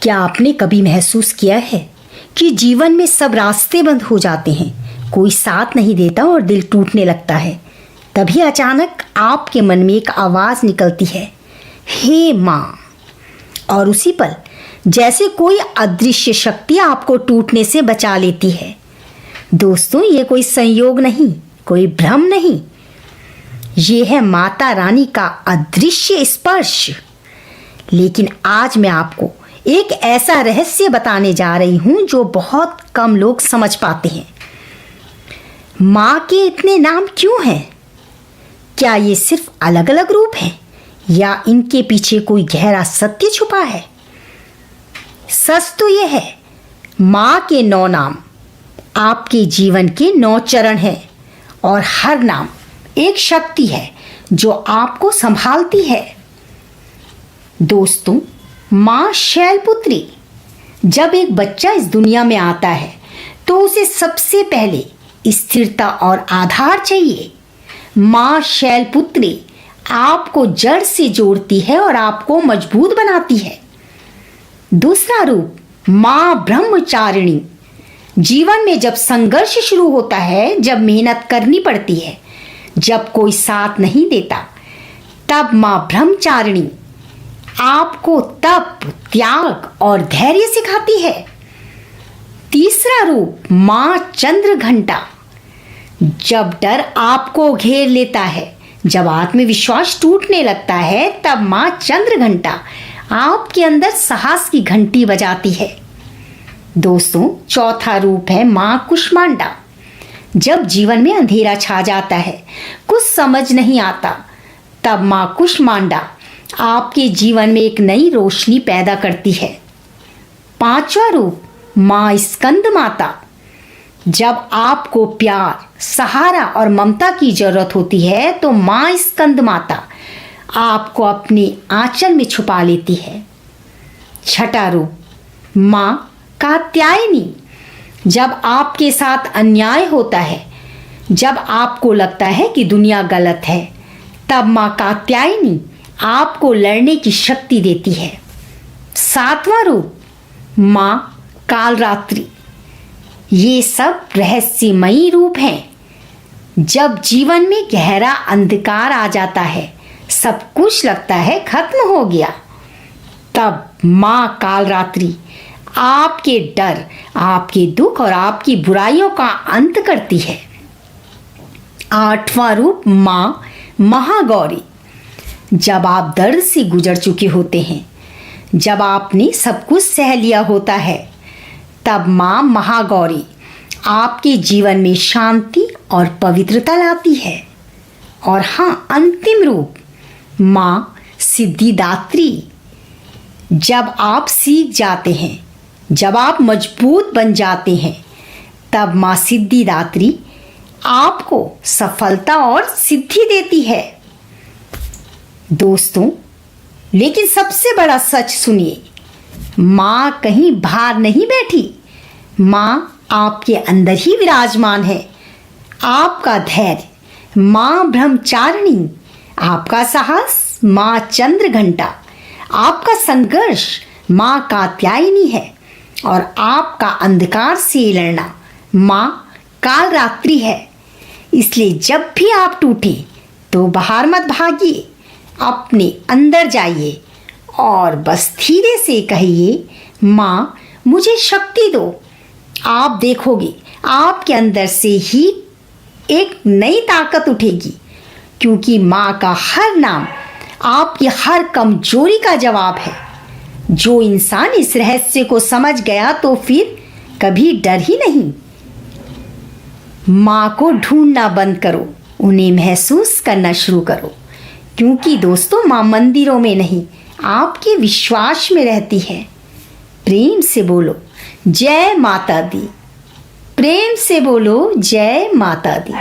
क्या आपने कभी महसूस किया है कि जीवन में सब रास्ते बंद हो जाते हैं, कोई साथ नहीं देता और दिल टूटने लगता है। तभी अचानक आपके मन में एक आवाज़ निकलती है, हे माँ। और उसी पल जैसे कोई अदृश्य शक्ति आपको टूटने से बचा लेती है। दोस्तों, ये कोई संयोग नहीं, कोई भ्रम नहीं, ये है माता रानी का अदृश्य स्पर्श। लेकिन आज मैं आपको एक ऐसा रहस्य बताने जा रही हूं जो बहुत कम लोग समझ पाते हैं। माँ के इतने नाम क्यों हैं? क्या ये सिर्फ अलग अलग रूप हैं या इनके पीछे कोई गहरा सत्य छुपा है? सच तो ये है, माँ के 9 नाम आपके जीवन के 9 चरण हैं और हर नाम एक शक्ति है जो आपको संभालती है। दोस्तों, माँ शैलपुत्री। जब एक बच्चा इस दुनिया में आता है तो उसे सबसे पहले स्थिरता और आधार चाहिए। माँ शैलपुत्री आपको जड़ से जोड़ती है और आपको मजबूत बनाती है। दूसरा रूप, माँ ब्रह्मचारिणी। जीवन में जब संघर्ष शुरू होता है, जब मेहनत करनी पड़ती है, जब कोई साथ नहीं देता, तब माँ ब्रह्मचारिणी आपको तप, त्याग और धैर्य सिखाती है। तीसरा रूप, माँ चंद्रघंटा। जब डर आपको घेर लेता है, जब आत्मविश्वास टूटने लगता है, तब माँ चंद्रघंटा आपके अंदर साहस की घंटी बजाती है। दोस्तों, चौथा रूप है माँ कुष्मांडा। जब जीवन में अंधेरा छा जाता है, कुछ समझ नहीं आता, तब माँ कुष्मांडा आपके जीवन में एक नई रोशनी पैदा करती है। पांचवा रूप, माँ स्कंद माता। जब आपको प्यार, सहारा और ममता की जरूरत होती है तो माँ स्कंद माता आपको अपने आंचल में छुपा लेती है। छठा रूप, माँ कात्यायनी। जब आपके साथ अन्याय होता है, जब आपको लगता है कि दुनिया गलत है, तब माँ कात्यायनी आपको लड़ने की शक्ति देती है। सातवां रूप, माँ कालरात्रि। ये सब रहस्यमयी रूप हैं। जब जीवन में गहरा अंधकार आ जाता है, सब कुछ लगता है खत्म हो गया, तब माँ कालरात्रि आपके डर, आपके दुख और आपकी बुराइयों का अंत करती है। आठवां रूप, माँ महागौरी। जब आप दर्द से गुजर चुके होते हैं, जब आपने सब कुछ सह लिया होता है, तब माँ महागौरी आपके जीवन में शांति और पवित्रता लाती है। और हाँ, अंतिम रूप, माँ सिद्धिदात्री। जब आप सीख जाते हैं, जब आप मजबूत बन जाते हैं, तब माँ सिद्धिदात्री आपको सफलता और सिद्धि देती है। दोस्तों, लेकिन सबसे बड़ा सच सुनिए, माँ कहीं बाहर नहीं बैठी, माँ आपके अंदर ही विराजमान है। आपका धैर्य, माँ ब्रह्मचारिणी। आपका साहस, माँ चंद्रघंटा। आपका संघर्ष, माँ कात्यायनी है। और आपका अंधकार से लड़ना, माँ कालरात्रि है। इसलिए जब भी आप टूटे तो बाहर मत भागिए, अपने अंदर जाइए और बस धीरे से कहिए, माँ मुझे शक्ति दो। आप देखोगे आपके अंदर से ही एक नई ताकत उठेगी, क्योंकि माँ का हर नाम आपकी हर कमजोरी का जवाब है। जो इंसान इस रहस्य को समझ गया तो फिर कभी डर ही नहीं। माँ को ढूंढना बंद करो, उन्हें महसूस करना शुरू करो, क्योंकि दोस्तों, माँ मंदिरों में नहीं, आपके विश्वास में रहती है। प्रेम से बोलो जय माता दी। प्रेम से बोलो जय माता दी।